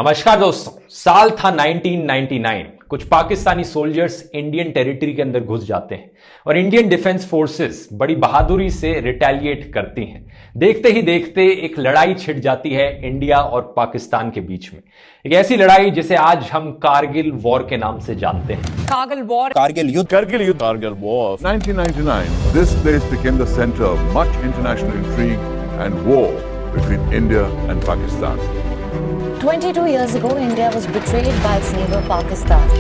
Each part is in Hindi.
नमस्कार दोस्तों, साल था 1999। कुछ पाकिस्तानी सोल्जर्स इंडियन टेरिटरी के अंदर घुस जाते हैं और इंडियन डिफेंस फोर्सेस बड़ी बहादुरी से रिटेलिएट करती हैं। देखते ही देखते एक लड़ाई छिड़ जाती है इंडिया और पाकिस्तान के बीच में। एक ऐसी लड़ाई जिसे आज हम कारगिल वॉर के नाम से जानते हैं। Kargil war, Kargil War of 1999. This place became the center of much international intrigue and war between India and Pakistan. 22 years ago, India was betrayed by its neighbor Pakistan.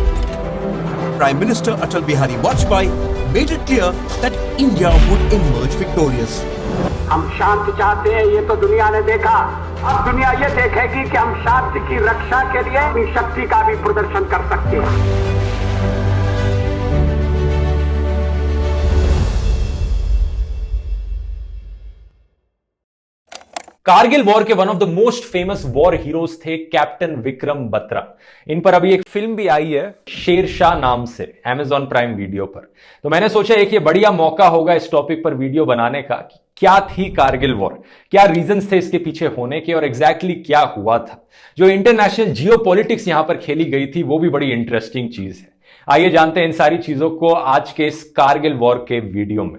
Prime Minister Atal Bihari Vajpayee made it clear that India would emerge victorious. हम शांति चाहते हैं, ये तो दुनिया ने देखा। अब दुनिया ये देखेगी कि हम शांति की रक्षा के लिए अपनी शक्ति का भी प्रदर्शन कर सकते हैं। कारगिल वॉर के one of the most famous war heroes थे कैप्टन विक्रम बत्रा। इन पर अभी एक फिल्म भी आई है शेरशाह नाम से, Amazon प्राइम वीडियो पर। तो मैंने सोचा एक ये बढ़िया मौका होगा इस टॉपिक पर वीडियो बनाने का कि क्या थी कारगिल वॉर, क्या रीजंस थे इसके पीछे होने के और एग्जैक्टली क्या हुआ था। जो इंटरनेशनल जियोपॉलिटिक्स यहां पर खेली गई थी वो भी बड़ी इंटरेस्टिंग चीज है। आइए जानते हैं इन सारी चीजों को आज के इस कारगिल वॉर के वीडियो में।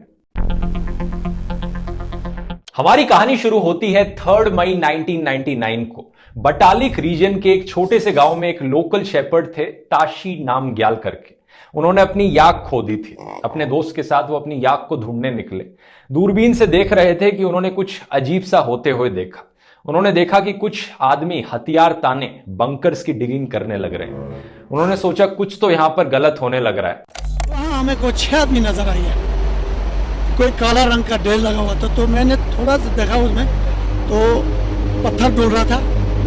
हमारी कहानी शुरू होती है 3 मई 1999 को। बटालिक रीजन के एक छोटे से गांव में एक लोकल शेपर्ड थे ताशी नाम ग्याल करके। उन्होंने अपनी याक खो दी थी। अपने दोस्त के साथ वो अपनी याक को ढूंढने निकले। दूरबीन से देख रहे थे कि उन्होंने कुछ अजीब सा होते हुए देखा। उन्होंने देखा कि कुछ आदमी हथियार ताने बंकर्स की डिगिंग करने लग रहे हैं। उन्होंने सोचा कुछ तो यहां पर गलत होने लग रहा है। वहाँ हमें कोई 6 आदमी नजर आई है, कोई काला रंग का ढेर लगा हुआ था। तो मैंने थोड़ा सा देखा उसमें, तो पत्थर डोल रहा था,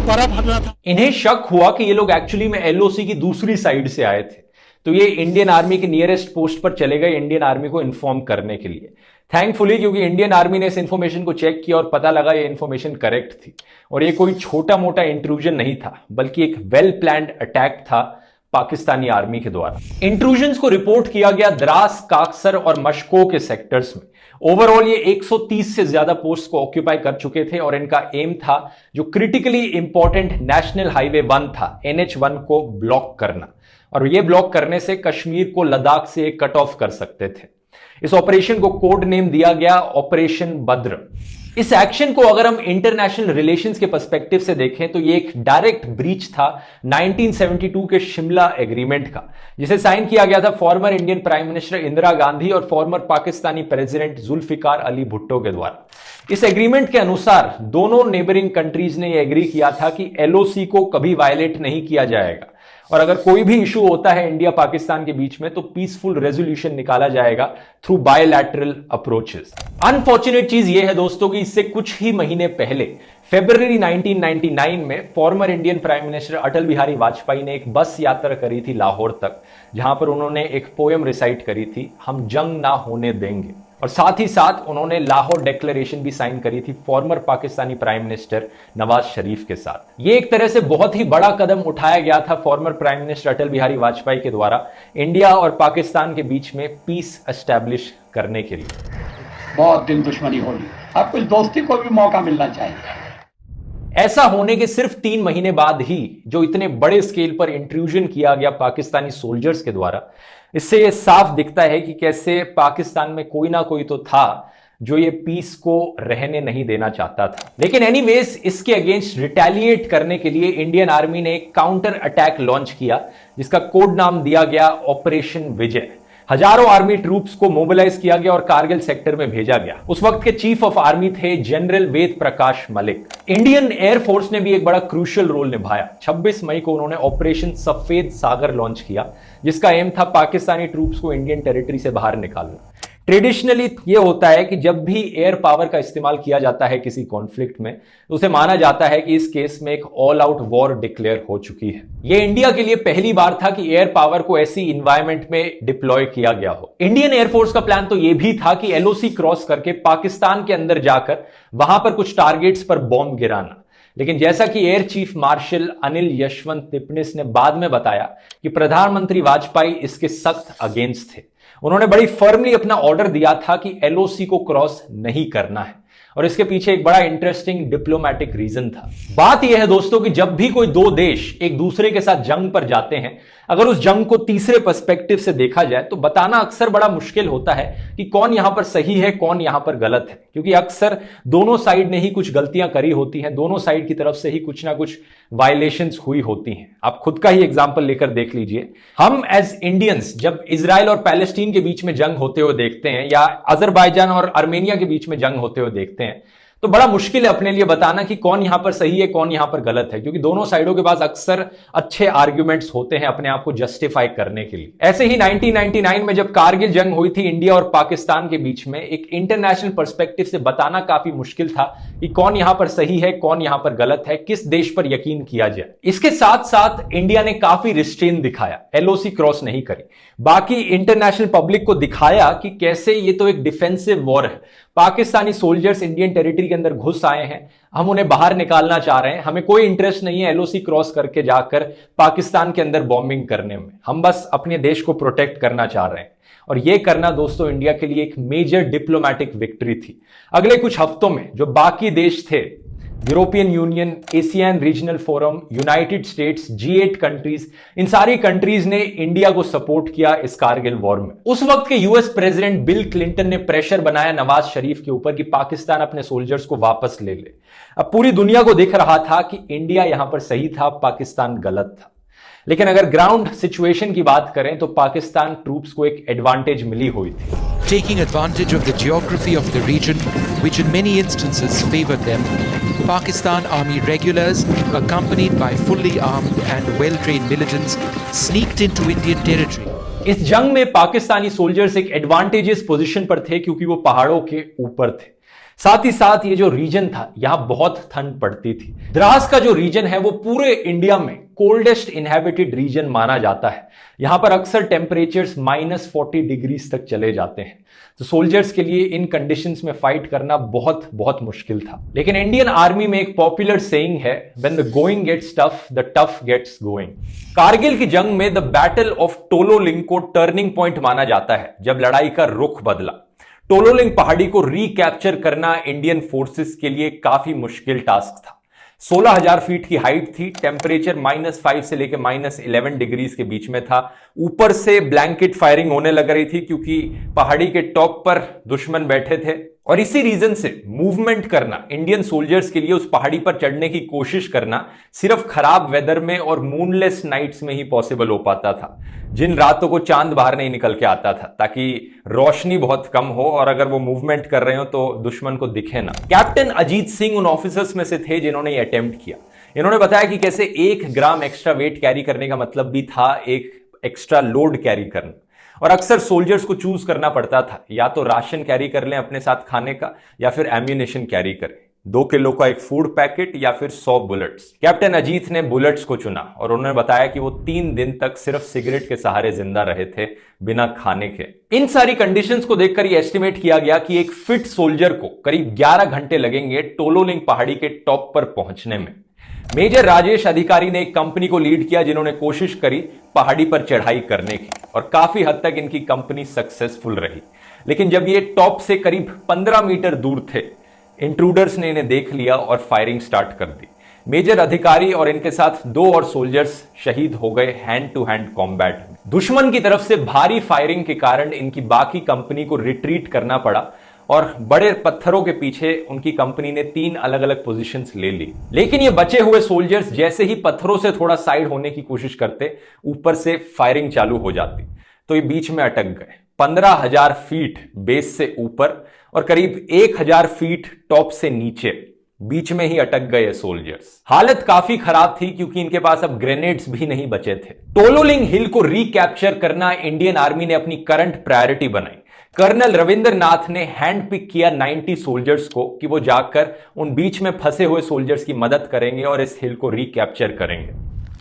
बर्फ हट रहा था। इन्हें शक हुआ कि ये लोग एक्चुअली में एलओसी की दूसरी साइड से आए थे। तो ये इंडियन आर्मी के नियरेस्ट पोस्ट पर चले गए इंडियन आर्मी को इन्फॉर्म करने के लिए। थैंकफुली क्योंकि इंडियन आर्मी ने इस इंफॉर्मेशन को चेक किया और पता लगा ये इंफॉर्मेशन करेक्ट थी और ये कोई छोटा मोटा इंट्रूजन नहीं था बल्कि एक वेल प्लान्ड अटैक था पाकिस्तानी आर्मी के द्वारा। इंट्रूजन्स को रिपोर्ट किया गया द्रास, काकसर और मशको के सेक्टर्स में। ओवरऑल ये 130 से ज्यादा पोस्ट को ऑक्यूपाई कर चुके थे और इनका एम था जो क्रिटिकली इंपॉर्टेंट नेशनल हाईवे 1 था, NH1 को ब्लॉक करना। और ये ब्लॉक करने से कश्मीर को लद्दाख से कट ऑफ कर सकते थे। इस ऑपरेशन को कोड नेम दिया गया ऑपरेशन बद्र। इस एक्शन को अगर हम इंटरनेशनल रिलेशंस के पर्सपेक्टिव से देखें तो ये एक डायरेक्ट ब्रीच था 1972 के शिमला एग्रीमेंट का, जिसे साइन किया गया था former Indian prime minister Indira Gandhi और फॉर्मर पाकिस्तानी प्रेसिडेंट जुल्फिकार अली भुट्टो के द्वारा। इस एग्रीमेंट के अनुसार दोनों नेबरिंग कंट्रीज ने यह एग्री किया था कि एलओसी को कभी वायलेट नहीं किया जाएगा और अगर कोई भी इशू होता है इंडिया पाकिस्तान के बीच में तो पीसफुल रेजोल्यूशन निकाला जाएगा थ्रू बायलैटरल अप्रोचेस। अनफॉर्चुनेट चीज यह है दोस्तों कि इससे कुछ ही महीने पहले फरवरी 1999 में former Indian prime minister Atal Bihari Vajpayee ने एक बस यात्रा करी थी लाहौर तक, जहां पर उन्होंने एक पोयम रिसाइट करी थी, हम जंग ना होने देंगे। और साथ ही साथ उन्होंने लाहौर डिक्लेरेशन भी साइन करी थी former Pakistani prime minister Nawaz Sharif के साथ। ये एक तरह से बहुत ही बड़ा कदम उठाया गया था former prime minister Atal Bihari Vajpayee के द्वारा इंडिया और पाकिस्तान के बीच में पीस एस्टैब्लिश करने के लिए। बहुत दिन दुश्मनी होगी, अब कुछ दोस्ती को भी मौका मिलना चाहिए। ऐसा होने के सिर्फ 3 महीने बाद ही जो इतने बड़े स्केल पर इंट्रूजन किया गया पाकिस्तानी सोल्जर्स के द्वारा, इससे यह साफ दिखता है कि कैसे पाकिस्तान में कोई ना कोई तो था जो ये पीस को रहने नहीं देना चाहता था। लेकिन एनीवेज इसके अगेंस्ट रिटेलिएट करने के लिए इंडियन आर्मी ने एक काउंटर अटैक लॉन्च किया जिसका कोड नाम दिया गया ऑपरेशन विजय। हजारों आर्मी ट्रूप्स को मोबिलाइज किया गया और कारगिल सेक्टर में भेजा गया। उस वक्त के चीफ ऑफ आर्मी थे general Ved Prakash Malik. Indian air force ने भी एक बड़ा क्रूशियल रोल निभाया। 26 मई को उन्होंने ऑपरेशन सफेद सागर लॉन्च किया जिसका एम था पाकिस्तानी ट्रूप्स को इंडियन टेरिटरी से बाहर निकालना। ट्रेडिशनली ये होता है कि जब भी एयर पावर का इस्तेमाल किया जाता है किसी कॉन्फ्लिक्ट में तो उसे माना जाता है कि इस केस में एक ऑल आउट वॉर डिक्लेयर हो चुकी है। यह इंडिया के लिए पहली बार था कि एयर पावर को ऐसी इन्वायरमेंट में डिप्लॉय किया गया हो। इंडियन एयरफोर्स का प्लान तो यह भी था कि एलओसी क्रॉस करके पाकिस्तान के अंदर जाकर वहां पर कुछ टारगेट्स पर बॉम्ब गिराना। लेकिन जैसा कि air chief marshal Anil Yashwant Tipnis ने बाद में बताया कि प्रधानमंत्री वाजपेयी इसके सख्त अगेंस्ट थे। उन्होंने बड़ी फर्मली अपना ऑर्डर दिया था कि एलओसी को क्रॉस नहीं करना है और इसके पीछे एक बड़ा इंटरेस्टिंग डिप्लोमेटिक रीजन था। बात यह है दोस्तों कि जब भी कोई दो देश एक दूसरे के साथ जंग पर जाते हैं, अगर उस जंग को तीसरे पर्सपेक्टिव से देखा जाए तो बताना अक्सर बड़ा मुश्किल होता है कि कौन यहां पर सही है, कौन यहां पर गलत है, क्योंकि अक्सर दोनों साइड ने ही कुछ गलतियां करी होती हैं, दोनों साइड की तरफ से ही कुछ ना कुछ वायलेशंस हुई होती हैं। आप खुद का ही एग्जांपल लेकर देख लीजिए। हम एज इंडियंस जब इजराइल और पैलेस्टीन के बीच में जंग होते हुए देखते हैं या अजरबैजान और आर्मेनिया के बीच में जंग होते हुए देखते हैं, तो बड़ा मुश्किल है अपने लिए बताना कि कौन यहां पर सही है, कौन यहां पर गलत है, क्योंकि दोनों साइडों के पास अक्सर अच्छे आर्ग्यूमेंट्स होते हैं अपने आप को जस्टिफाई करने के लिए। ऐसे ही 1999 में जब कारगिल जंग हुई थी इंडिया और पाकिस्तान के बीच में, एक इंटरनेशनल पर्सपेक्टिव से बताना काफी मुश्किल था कि कौन यहां पर सही है, कौन यहां पर गलत है, किस देश पर यकीन किया जाए। इसके साथ साथ इंडिया ने काफी रिस्ट्रेन दिखाया, एलओसी क्रॉस नहीं करी, बाकी इंटरनेशनल पब्लिक को दिखाया कि कैसे ये तो एक डिफेंसिव वॉर है, पाकिस्तानी सोल्जर्स इंडियन टेरिटरी के अंदर घुस आए हैं, हम उन्हें बाहर निकालना चाह रहे हैं, हमें कोई इंटरेस्ट नहीं है एलओसी क्रॉस करके जाकर पाकिस्तान के अंदर बॉम्बिंग करने में, हम बस अपने देश को प्रोटेक्ट करना चाह रहे हैं। और यह करना दोस्तों इंडिया के लिए एक मेजर डिप्लोमैटिक विक्ट्री थी। अगले कुछ हफ्तों में जो बाकी देश थे, European Union, Asian Regional Forum, United States, G8 countries, इन सारी कंट्रीज ने इंडिया को सपोर्ट किया इस कारगिल वॉर में। उस वक्त के यूएस प्रेसिडेंट बिल क्लिंटन ने प्रेशर बनाया नवाज शरीफ के ऊपर कि पाकिस्तान अपने सोल्जर्स को वापस ले ले। अब पूरी दुनिया को दिख रहा था कि इंडिया यहां पर सही था, पाकिस्तान गलत था। लेकिन अगर ग्राउंड सिचुएशन की बात करें तो पाकिस्तान ट्रूप्स को एक एडवांटेज मिली हुई थी। Taking advantage of the geography of the region, which in many instances favored them, Pakistan Army regulars, accompanied by fully armed and well-trained militants, sneaked into Indian territory. इस जंग में पाकिस्तानी सोल्जर्स एक एडवांटेजियस पोजीशन पर थे क्योंकि वो पहाड़ों के ऊपर थे। साथ ही साथ ये जो रीजन था यहां बहुत ठंड पड़ती थी। द्रास का जो रीजन है वो पूरे इंडिया में कोल्डेस्ट इनहैबिटेड रीजन माना जाता है। यहां पर अक्सर टेम्परेचर्स -40 डिग्रीज तक चले जाते हैं, तो सोल्जर्स के लिए इन कंडीशंस में फाइट करना बहुत बहुत मुश्किल था। लेकिन इंडियन आर्मी में एक पॉपुलर सेइंग है, when the going gets tough the tough gets going. Kargil की जंग में द बैटल ऑफ टोलोलिंग को टर्निंग पॉइंट माना जाता है, जब लड़ाई का रुख बदला। टोलोलिंग पहाड़ी को रिकैप्चर करना इंडियन फोर्सेस के लिए काफी मुश्किल टास्क था। 16,000 फीट की हाइट थी, टेम्परेचर -5 से लेकर -11 डिग्रीज के बीच में था। ऊपर से ब्लैंकेट फायरिंग होने लग रही थी क्योंकि पहाड़ी के टॉप पर दुश्मन बैठे थे, और इसी रीजन से मूवमेंट करना इंडियन सोल्जर्स के लिए, उस पहाड़ी पर चढ़ने की कोशिश करना सिर्फ खराब वेदर में और मूनलेस नाइट्स में ही पॉसिबल हो पाता था, जिन रातों को चांद बाहर नहीं निकल के आता था, ताकि रोशनी बहुत कम हो और अगर वो मूवमेंट कर रहे हो तो दुश्मन को दिखे ना। कैप्टन अजीत सिंह उन ऑफिसर्स में से थे जिन्होंने ये अटेम्प्ट किया। इन्होंने बताया कि कैसे 1 ग्राम एक्स्ट्रा वेट कैरी करने का मतलब भी था एक एक्स्ट्रा लोड कैरी करना, और अक्सर सोल्जर्स को चूज करना पड़ता था, या तो राशन कैरी कर लें अपने साथ खाने का, या फिर एम्यूनेशन कैरी करें, 2 किलो का एक फूड पैकेट या फिर 100 बुलेट्स। कैप्टन अजीत ने बुलेट्स को चुना और उन्होंने बताया कि वो 3 दिन तक सिर्फ सिगरेट के सहारे जिंदा रहे थे, बिना खाने के। इन सारी कंडीशंस को देखकर ये एस्टिमेट किया गया कि एक फिट सोल्जर को करीब 11 घंटे लगेंगे टोलोलिंग पहाड़ी के टॉप पर पहुंचने में। मेजर राजेश अधिकारी ने एक कंपनी को लीड किया जिन्होंने कोशिश करी पहाड़ी पर चढ़ाई करने की, और काफी हद तक इनकी कंपनी सक्सेसफुल रही। लेकिन जब ये टॉप से करीब 15 मीटर दूर थे, इंट्रूडर्स ने इन्हें देख लिया और फायरिंग स्टार्ट कर दी। मेजर अधिकारी और इनके साथ 2 और सोल्जर्स शहीद हो गए हैंड टू हैंड कॉम्बैट में। दुश्मन की तरफ से भारी फायरिंग के कारण इनकी बाकी कंपनी को रिट्रीट करना पड़ा, और बड़े पत्थरों के पीछे उनकी कंपनी ने 3 अलग अलग पोजीशंस ले ली। लेकिन ये बचे हुए सोल्जर्स जैसे ही पत्थरों से थोड़ा साइड होने की कोशिश करते, ऊपर से फायरिंग चालू हो जाती, तो ये बीच में अटक गए। 15,000 फीट बेस से ऊपर और करीब 1,000 फीट टॉप से नीचे, बीच में ही अटक गए सोल्जर्स। हालत काफी खराब थी क्योंकि इनके पास अब ग्रेनेड्स भी नहीं बचे थे। टोलोलिंग हिल को रिकैप्चर करना इंडियन आर्मी ने अपनी करंट प्रायोरिटी बनाई। कर्नल रविंद्र नाथ ने हैंड पिक किया 90 सोल्जर्स को कि वो जाकर उन बीच में फंसे हुए सोल्जर्स की मदद करेंगे और इस हिल को रिकैप्चर करेंगे।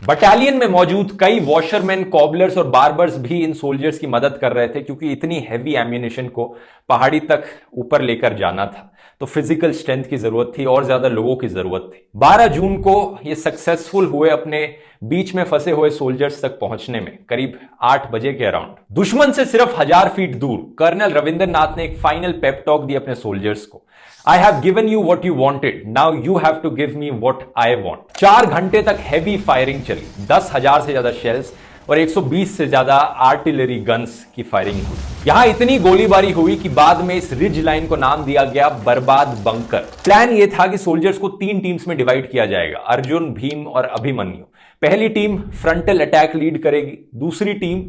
बटालियन में मौजूद कई वॉशरमैन, कॉबलर्स और बार्बर्स भी इन सोल्जर्स की मदद कर रहे थे क्योंकि इतनी हैवी एम्यूनेशन को पहाड़ी तक ऊपर लेकर जाना था। तो फिजिकल स्ट्रेंथ की जरूरत थी और ज्यादा लोगों की जरूरत थी। 12 जून को ये सक्सेसफुल हुए अपने बीच में फंसे हुए सोल्जर्स तक पहुंचने में, करीब 8 बजे के अराउंड। दुश्मन से सिर्फ 1000 फीट दूर कर्नल रविंद्रनाथ ने एक फाइनल पेप टॉक दी अपने सोल्जर्स को। I have given you what you wanted. Now you have to give me what I want. 4 घंटे तक हैवी फायरिंग चली, 10,000 से ज्यादा शेल्स और 120 से ज्यादा आर्टिलरी गन्स की फायरिंग हुई। यहां इतनी गोलीबारी हुई कि बाद में इस रिज लाइन को नाम दिया गया बर्बाद बंकर। प्लान यह था कि सोल्जर्स को 3 टीम्स में डिवाइड किया जाएगा, अर्जुन, भीम और अभिमन्यु। पहली टीम फ्रंटल अटैक लीड करेगी, दूसरी टीम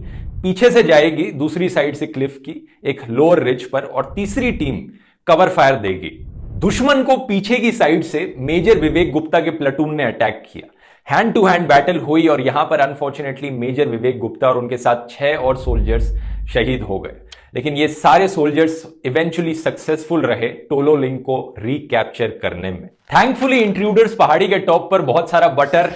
पीछे से जाएगी दूसरी साइड से क्लिफ की एक लोअर रिज पर, और तीसरी टीम कवर फायर देगी। दुश्मन को पीछे की साइड से मेजर विवेक गुप्ता के प्लेटून ने अटैक किया। हैंड टू हैंड बैटल हुई और यहां पर अनफॉर्चुनेटली मेजर विवेक गुप्ता और उनके साथ 6 और सोल्जर्स शहीद हो गए। लेकिन ये सारे सोल्जर्स इवेंचुअली सक्सेसफुल रहे टोलो लिंक को रिकैप्चर करने में। थैंकफुली इंट्रूडर्स पहाड़ी के टॉप पर बहुत सारा बटर,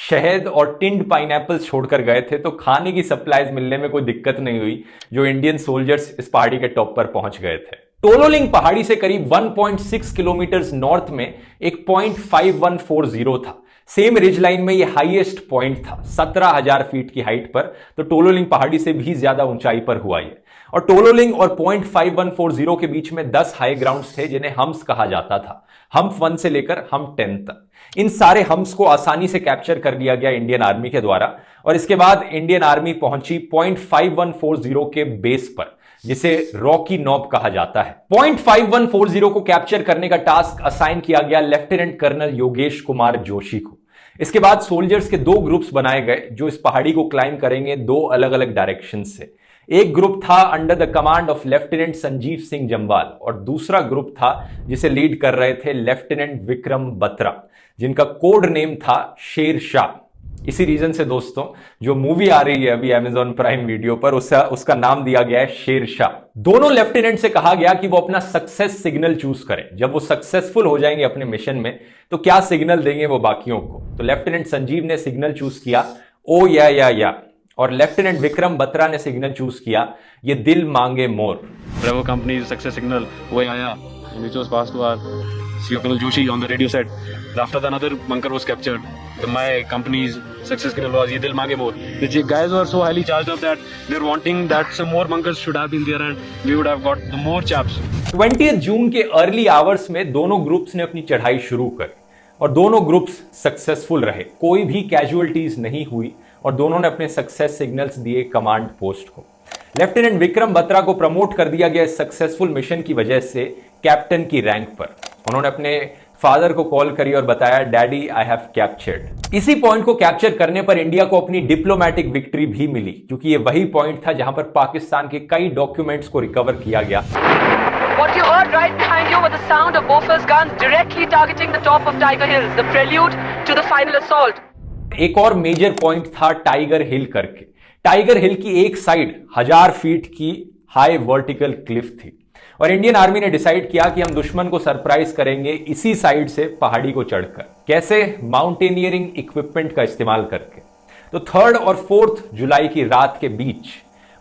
शहद और टिंड पाइनएप्पल्स छोड़कर गए थे, तो खाने की सप्लाईज मिलने में कोई दिक्कत नहीं हुई जो इंडियन सोल्जर्स इस पहाड़ी के टॉप पर पहुंच गए थे। टोलो लिंक पहाड़ी से करीब 1.6 किलोमीटर नॉर्थ में एक पॉइंट 5140 था। सेम रिज लाइन में यह हाईएस्ट पॉइंट था 17,000 फीट की हाइट पर, तो टोलो लिंक पहाड़ी से भी ज्यादा ऊंचाई पर हुआ ये। और टोलो लिंक और पॉइंट 5140 के बीच में 10 हाई ग्राउंड्स थे जिन्हें हम्स कहा जाता था, हम्प 1 से लेकर हम्प 10 तक। इन सारे हम्स को आसानी से कैप्चर कर लिया गया इंडियन आर्मी के द्वारा, और इसके बाद इंडियन आर्मी पहुंची पॉइंट 5140 के बेस पर, जिसे रॉकी नॉब कहा जाता है। पॉइंट 5140 को कैप्चर करने का टास्क असाइन किया गया लेफ्टिनेंट कर्नल योगेश कुमार जोशी को। इसके बाद सोल्जर्स के 2 ग्रुप्स बनाए गए जो इस पहाड़ी को क्लाइंब करेंगे 2 अलग अलग डायरेक्शन से। एक ग्रुप था under the command of lieutenant Sanjeev Singh Jamwal और दूसरा ग्रुप था जिसे लीड कर रहे थे लेफ्टिनेंट विक्रम बत्रा, जिनका कोड नेम था शेर शाह। इसी रीजन से दोस्तों जो मूवी आ रही है अभी Amazon प्राइम वीडियो पर उसका नाम दिया गया है शेर शाह। दोनों लेफ्टिनेंट से कहा गया कि वो अपना सक्सेस सिग्नल चूज करें। जब वो सक्सेसफुल हो जाएंगे अपने मिशन में तो क्या सिग्नल देंगे वो बाकियों को। तो लेफ्टिनेंट संजीव ने सिग्नल चूज किया ओ या, और लेफ्टिनेंट विक्रम बत्रा ने सिग्नल चूज किया ये दिल मांगे मोर। Bravo company's success signal वो आया and which was passed to our CEO Colonel Joshi on the radio set. After the another bunker was captured, my company's success signal was ye dil mange more. The guys were so highly charged up that they're wanting that some more bunkers should have been there and we would have got the more chaps. 20 जून के अर्ली आवर्स में दोनों ग्रुप्स ने अपनी चढ़ाई शुरू करी और दोनों ग्रुप्स सक्सेसफुल रहे। कोई भी कैजुअलिटीज नहीं हुई और दोनों ने अपने सक्सेस सिग्नल्स दिए कमांड पोस्ट को। लेफ्टिनेंट विक्रम बत्रा को प्रमोट कर दिया गया सक्सेसफुल मिशन की वजह से कैप्टन की रैंक पर। उन्होंने अपने फादर को कॉल करी और बताया डैडी आई हैव कैप्चर्ड। इसी पॉइंट को कैप्चर करने पर इंडिया को अपनी डिप्लोमैटिक विक्ट्री भी मिली, क्योंकि ये वही पॉइंट था जहां पर पाकिस्तान के कई डॉक्यूमेंट्स को रिकवर किया गया। What you heard right behind you was the sound of Bofors guns directly targeting the top of Tiger Hills, the prelude to the final assault. एक और मेजर पॉइंट था टाइगर हिल करके। टाइगर हिल की एक साइड 1000 फीट की हाई वर्टिकल क्लिफ थी और इंडियन आर्मी ने डिसाइड किया कि हम दुश्मन को सरप्राइज करेंगे इसी साइड से पहाड़ी को चढ़कर। कैसे? माउंटेनियरिंग इक्विपमेंट का इस्तेमाल करके। तो 3 और 4 जुलाई की रात के बीच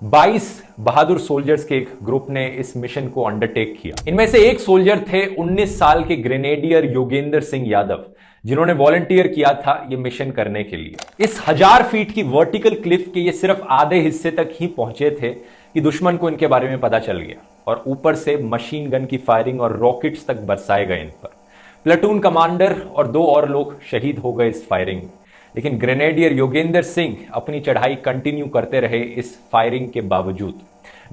22 बहादुर सोल्जर्स के एक ग्रुप ने इस मिशन को अंडरटेक किया। इनमें से एक सोल्जर थे 19 साल के ग्रेनेडियर योगेंद्र सिंह यादव, जिन्होंने वॉलंटियर किया था ये मिशन करने के लिए। इस 1000 फीट की वर्टिकल क्लिफ के ये सिर्फ आधे हिस्से तक ही पहुंचे थे कि दुश्मन को इनके बारे में पता चल गया और ऊपर से मशीन गन की फायरिंग और रॉकेट्स तक बरसाए गए इन पर। प्लेटून कमांडर और 2 और लोग शहीद हो गए इस फायरिंग में, लेकिन ग्रेनेडियर योगेंद्र सिंह अपनी चढ़ाई कंटिन्यू करते रहे इस फायरिंग के बावजूद।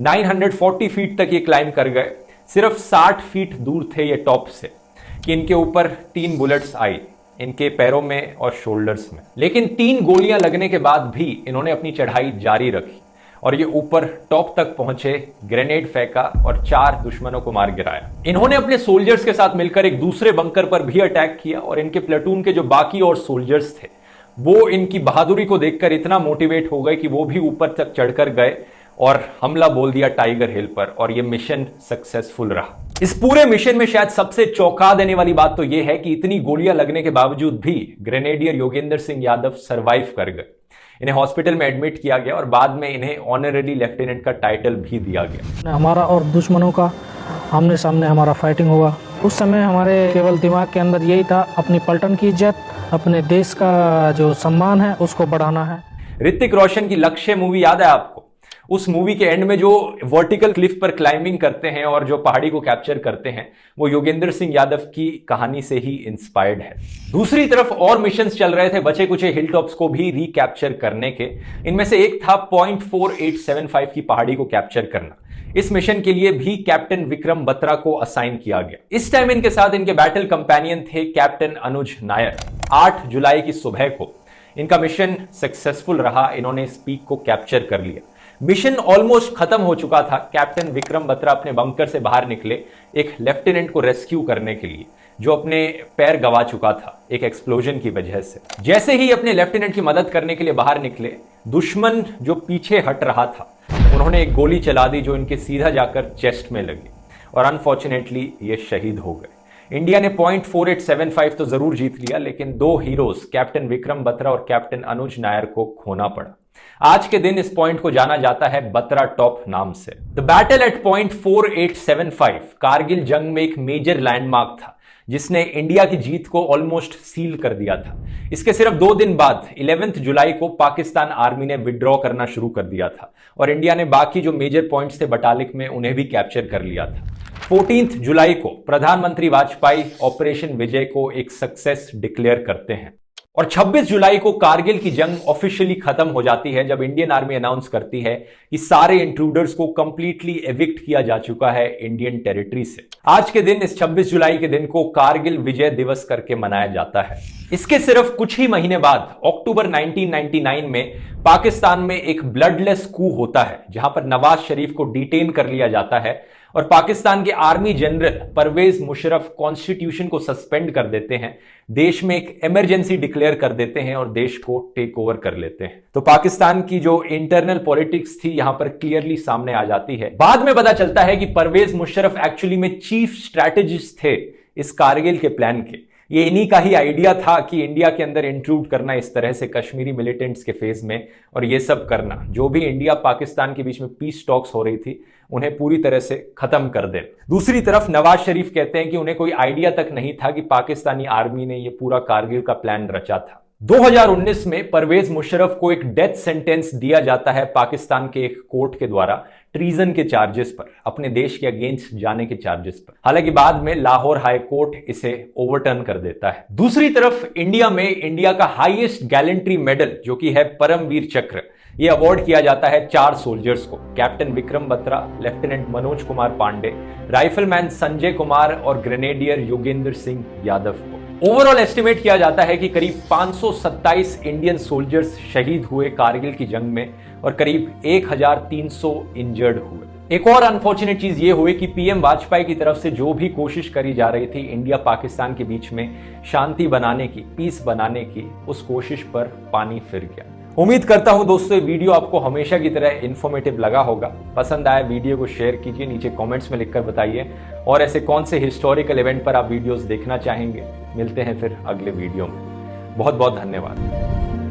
940 फीट तक ये क्लाइंब कर गए। सिर्फ 60 फीट दूर थे ये टॉप से कि इनके ऊपर 3 बुलेट्स आई, इनके पैरों में और शोल्डर्स में। लेकिन 3 गोलियां लगने के बाद भी इन्होंने अपनी चढ़ाई जारी रखी और ये ऊपर टॉप तक पहुंचे, ग्रेनेड फेंका और 4 दुश्मनों को मार गिराया। इन्होंने अपने सोल्जर्स के साथ मिलकर एक दूसरे बंकर पर भी अटैक किया और इनके प्लेटून के जो बाकी और सोल्जर्स थे वो इनकी बहादुरी को देखकर इतना मोटिवेट हो गए कि वो भी ऊपर तक चढ़कर गए और हमला बोल दिया टाइगर हिल पर, और ये मिशन सक्सेसफुल रहा। इस पूरे मिशन में शायद सबसे चौंका देने वाली बात तो यह है कि इतनी गोलियां लगने के बावजूद भी ग्रेनेडियर योगेंद्र सिंह यादव सरवाइव कर गए। इन्हें हॉस्पिटल में एडमिट किया गया और बाद में इन्हें ऑनररी लेफ्टिनेंट का टाइटल भी दिया गया। हमारा और दुश्मनों का आमने सामने हमारा फाइटिंग हुआ उस समय हमारे केवल दिमाग के अंदर यही था, अपनी पलटन की इज्जत, अपने देश का जो सम्मान है उसको बढ़ाना है। ऋतिक रोशन की लक्ष्य मूवी याद है आपको? उस मूवी के एंड में जो वर्टिकल क्लिफ पर क्लाइंबिंग करते हैं और जो पहाड़ी को कैप्चर करते हैं, वो योगेंद्र सिंह यादव की कहानी से ही इंस्पायर्ड है। दूसरी तरफ और मिशंस चल रहे थे बचे कुचे हिल टॉप्स को भी रिकैप्चर करने के। इनमें से एक था 0.4875 की पहाड़ी को कैप्चर करना। इस मिशन के लिए भी कैप्टन विक्रम बत्रा को असाइन किया गया। इस टाइम इनके साथ इनके बैटल कंपेनियन थे कैप्टन अनुज नायर। 8 जुलाई की सुबह को इनका मिशन सक्सेसफुल रहा, इन्होंने इस पीक को कैप्चर कर लिया। मिशन ऑलमोस्ट खत्म हो चुका था। कैप्टन विक्रम बत्रा अपने बंकर से बाहर निकले एक लेफ्टिनेंट को रेस्क्यू करने के लिए, जो अपने पैर गंवा चुका था एक एक्सप्लोजन की वजह से। जैसे ही अपने लेफ्टिनेंट की मदद करने के लिए बाहर निकले, दुश्मन जो पीछे हट रहा था, उन्होंने एक गोली चला दी जो इनके सीधा जाकर चेस्ट में लगी और अनफॉर्चुनेटली ये शहीद हो गए। इंडिया ने 0.4875 तो जरूर जीत लिया, लेकिन 2 हीरोज कैप्टन विक्रम बत्रा और कैप्टन अनुज नायर को खोना पड़ा। आज के दिन इस पॉइंट को जाना जाता है बत्रा टॉप नाम से। द बैटल एट 0.4875 कारगिल जंग में एक मेजर लैंडमार्क था, जिसने इंडिया की जीत को ऑलमोस्ट सील कर दिया था। इसके सिर्फ 2 दिन बाद 11 जुलाई को पाकिस्तान आर्मी ने विड्रॉ करना शुरू कर दिया था और इंडिया ने बाकी जो मेजर पॉइंट्स थे बटालिक में, उन्हें भी कैप्चर कर लिया था। 14 जुलाई को प्रधानमंत्री वाजपेयी ऑपरेशन विजय को एक सक्सेस डिक्लेयर करते हैं और 26 जुलाई को कारगिल की जंग ऑफिशियली खत्म हो जाती है, जब इंडियन आर्मी अनाउंस करती है कि सारे इंट्रूडर्स को कंप्लीटली एविक्ट किया जा चुका है इंडियन टेरिटरी से। आज के दिन, इस 26 जुलाई के दिन को कारगिल विजय दिवस करके मनाया जाता है। इसके सिर्फ कुछ ही महीने बाद अक्टूबर 1999 में पाकिस्तान में एक ब्लडलेस कू होता है, जहां पर नवाज शरीफ को डिटेन कर लिया जाता है और पाकिस्तान के army general Parvez Musharraf constitution को सस्पेंड कर देते हैं, देश में एक इमरजेंसी डिक्लेयर कर देते हैं और देश को टेक ओवर कर लेते हैं। तो पाकिस्तान की जो इंटरनल पॉलिटिक्स थी यहां पर क्लियरली सामने आ जाती है। बाद में पता चलता है कि परवेज मुशर्रफ एक्चुअली में चीफ स्ट्रैटेजिस्ट थे इस कारगिल के प्लान के। ये इन्हीं का ही आइडिया था कि इंडिया के अंदर इंट्रूड करना इस तरह से कश्मीरी मिलिटेंट्स के फेज में और ये सब करना, जो भी इंडिया पाकिस्तान के बीच में पीस टॉक्स हो रही थी, उन्हें पूरी तरह से खत्म कर दे। दूसरी तरफ नवाज शरीफ कहते हैं कि उन्हें कोई आइडिया तक नहीं था कि पाकिस्तानी आर्मी ने ये पूरा कारगिल का प्लान रचा था। 2019 में परवेज मुशर्रफ को एक डेथ सेंटेंस दिया जाता है पाकिस्तान के एक कोर्ट के द्वारा, ट्रीजन के चार्जेस पर, अपने देश के अगेंस्ट जाने के चार्जेस पर। हालांकि बाद में लाहौर हाई कोर्ट इसे ओवरटर्न कर देता है। दूसरी तरफ इंडिया में इंडिया का हाईएस्ट गैलेंट्री मेडल, जो कि है परमवीर चक्र, ये अवार्ड किया जाता है 4 सोल्जर्स को, captain Vikram Batra, lieutenant Manoj Kumar Pandey, rifleman Sanjay Kumar और ग्रेनेडियर योगेंद्र सिंह यादव को। ओवरऑल एस्टिमेट किया जाता है कि करीब 527 इंडियन सोल्जर्स शहीद हुए कारगिल की जंग में और करीब 1300 इंजर्ड हुए। एक और अनफॉर्चुनेट चीज ये हुई कि पीएम वाजपेयी की तरफ से जो भी कोशिश करी जा रही थी इंडिया पाकिस्तान के बीच में शांति बनाने की, पीस बनाने की, उस कोशिश पर पानी फिर गया। उम्मीद करता हूं दोस्तों ये वीडियो आपको हमेशा की तरह इन्फॉर्मेटिव लगा होगा। पसंद आया वीडियो को शेयर कीजिए, नीचे कमेंट्स में लिखकर बताइए और ऐसे कौन से हिस्टोरिकल इवेंट पर आप वीडियोस देखना चाहेंगे। मिलते हैं फिर अगले वीडियो में। बहुत बहुत धन्यवाद।